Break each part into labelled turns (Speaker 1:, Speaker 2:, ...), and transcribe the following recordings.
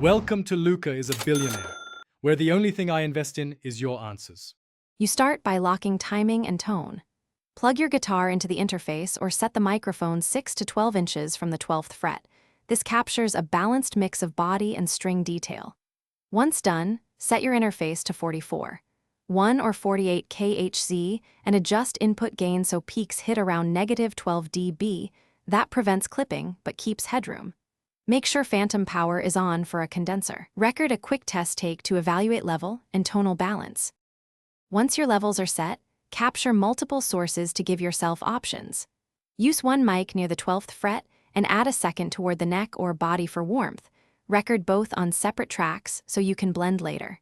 Speaker 1: Welcome to Luca is a Billionaire, where the only thing I invest in is your answers.
Speaker 2: You start by locking timing and tone. Plug your guitar into the interface or set the microphone 6 to 12 inches from the 12th fret. This captures a balanced mix of body and string detail. Once done, set your interface to 44, 1 or 48 kHz and adjust input gain so peaks hit around -12 dB. That prevents clipping but keeps headroom. Make sure phantom power is on for a condenser. Record a quick test take to evaluate level and tonal balance. Once your levels are set, capture multiple sources to give yourself options. Use one mic near the 12th fret and add a second toward the neck or body for warmth. Record both on separate tracks so you can blend later.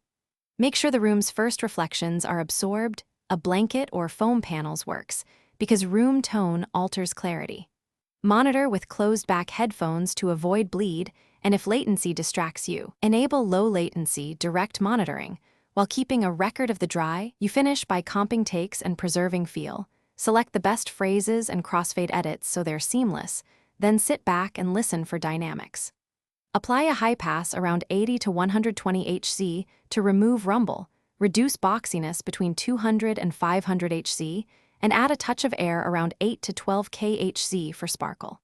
Speaker 2: Make sure the room's first reflections are absorbed. A blanket or foam panels works, because room tone alters clarity. Monitor with closed-back headphones to avoid bleed, and if latency distracts you, enable low-latency direct monitoring. While keeping a record of the dry, you finish by comping takes and preserving feel. Select the best phrases and crossfade edits so they're seamless, then sit back and listen for dynamics. Apply a high pass around 80 to 120 Hz to remove rumble, reduce boxiness between 200 and 500 Hz, and add a touch of air around 8 to 12 kHz for sparkle.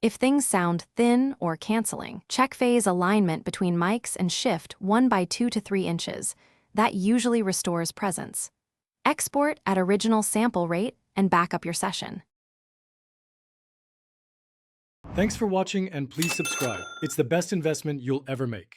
Speaker 2: If things sound thin or canceling, check phase alignment between mics and shift 1 by 2 to 3 inches. That usually restores presence. Export at original sample rate and back up your session.
Speaker 1: Thanks for watching and please subscribe. It's the best investment you'll ever make.